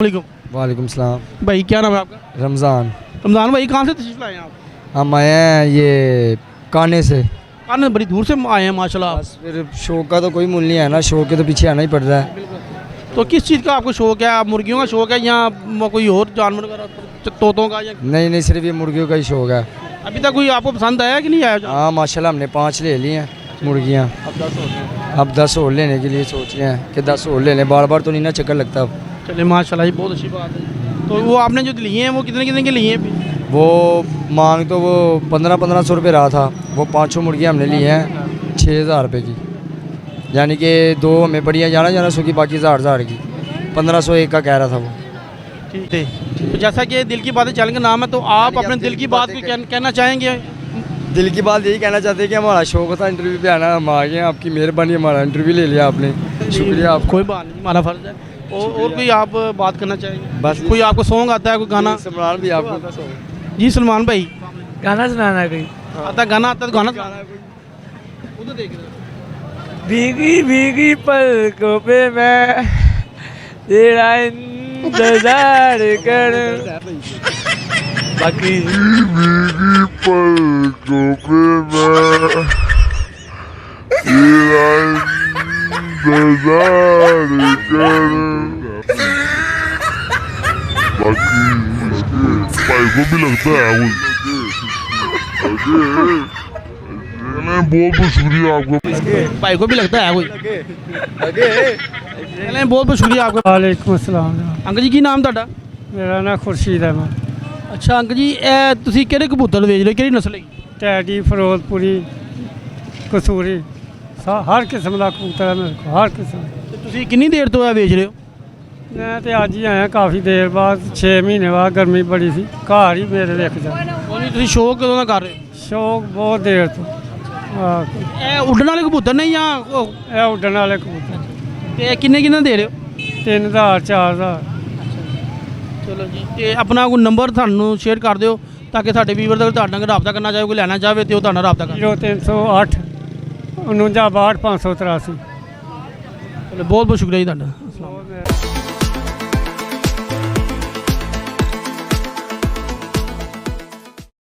वालेकुम सलाम। भाई क्या नाम है आपका? रमज़ान। रमज़ान भाई कहाँ से तशरीफ़ लाए हैं आप? हम आए हैं ये काने से। कान बड़ी दूर से आए हैं माशाल्लाह आप। बस फिर शौक का तो कोई मूल नहीं है ना, शौक के तो पीछे आना ही पड़ रहा है। तो किस चीज़ का आपको शौक है? आप मुर्गियों का शौक है या कोई और जानवर वगैरह तोतों का या नहीं नहीं, सिर्फ ये मुर्गियों का ही शौक है। अभी तक कोई आपको पसंद आया कि नहीं आया? हाँ माशाल्लाह, हमने 5 ले ली हैं मुर्गियाँ। अब 10 और लेने के लिए सोच रहे हैं कि 10 और ले लें, बार बार तो नहीं ना चक्कर लगता अब। चले माशाल्लाह ये बहुत अच्छी बात है। तो वो आपने जो लिए हैं वो कितने कितने के लिए हैं? वो मांग तो वो 1500 रुपये रहा था। वो 5 मुर्गियाँ हमने ली हैं 6000 रुपये की, यानी कि 2 हमें पड़ी हैं 1100 की, बाकी 1000 की। 1500 एक का कह रहा था वो। ठीक है। तो जैसा कि दिल की बातें चैनल का नाम है, तो आप अपने दिल की बात भी कहना चाहेंगे? दिल की बात यही कहना चाहते हैं कि हमारा शौक था इंटरव्यू पे आना, हम आ गए हैं। आपकी मेहरबानी, हमारा इंटरव्यू ले लिया आपने, शुक्रिया आप। कोई बात नहीं, हमारा फर्ज है। और कोई आप बात करना चाहेंगे? बस कोई आपको सॉन्ग आता है, कोई गाना? सलमान भी आपको जी सलमान भाई गाना सुनाना है कोई? आता गाना आता तो गाना उधर देख रहे भीगी भीगी पलकों पे मैं तेरा इंतजार कर बाकी भीगी पलकों पे मैं तेरा इंतजार करूं। बाकी इसके भाई को भी लगता है बहुत बहुत शुक्रिया आपका। भाई को भी लगता है कोई। चलें बहुत बहुत शुक्रिया आपका। वालेकुम अस्सलाम। अंकल जी की नाम ਤੁਹਾਡਾ? मेरा नाम खुर्शीद अहमद। ਅੱਛਾ ਅੰਕਲ ਜੀ ਇਹ ਤੁਸੀਂ ਕਿਹੜੇ ਕਬੂਤਰ ਵੇਚ ਰਹੇ ਹੋ, ਕਿਹੜੀ ਨਸਲ ਹੈਗੀ? टैडी फिरोजपुरी कसूरी हर किस्म का कबूतर है मेरे को, हर किस्म। ਤੇ ਤੁਸੀਂ ਕਿੰਨੀ ਦੇਰ ਤੋਂ ਇਹ ਵੇਚ ਰਹੇ ਹੋ? मैं तो अज ही आया काफ़ी देर बाद, 6 महीने बाद। गर्मी बड़ी सी, घर ही मेरे देख जा। ਕੋਈ ਨਹੀਂ, ਤੁਸੀਂ ਸ਼ੌਕ ਕਦੋਂ ਦਾ ਕਰ ਰਹੇ ਹੋ? शौक बहुत देर तो। ਇਹ ਉੱਡਣ ਵਾਲੇ ਕਬੂਤਰ ਨੇ ਜਾਂ यह उड्डन वाले कबूतर ਤੇ ਕਿੰਨੇ ਕਿੰਨੇ ਦੇ ਰਹੇ ਹੋ? 3000 4000। ਚਲੋ ਜੀ, ਤੇ ਆਪਣਾ ਕੋਈ ਨੰਬਰ ਸਾਨੂੰ ਸ਼ੇਅਰ ਕਰ ਦਿਓ ਤਾਂ ਕਿ ਸਾਡੇ ਵੀਵਰ ਦਾ ਤੁਹਾਡੇ ਨਾਲ ਰਾਬਤਾ ਕਰਨਾ ਚਾਹੇ, ਕੋਈ ਲੈਣਾ ਚਾਹਵੇ ਤੇ ਉਹ ਤੁਹਾਡਾ ਰਾਬਤਾ ਕਰ। 0308 49 62 583। ਚਲੋ ਬਹੁਤ ਬਹੁਤ ਸ਼ੁਕਰੀਆ ਜੀ ਤੁਹਾਡਾ।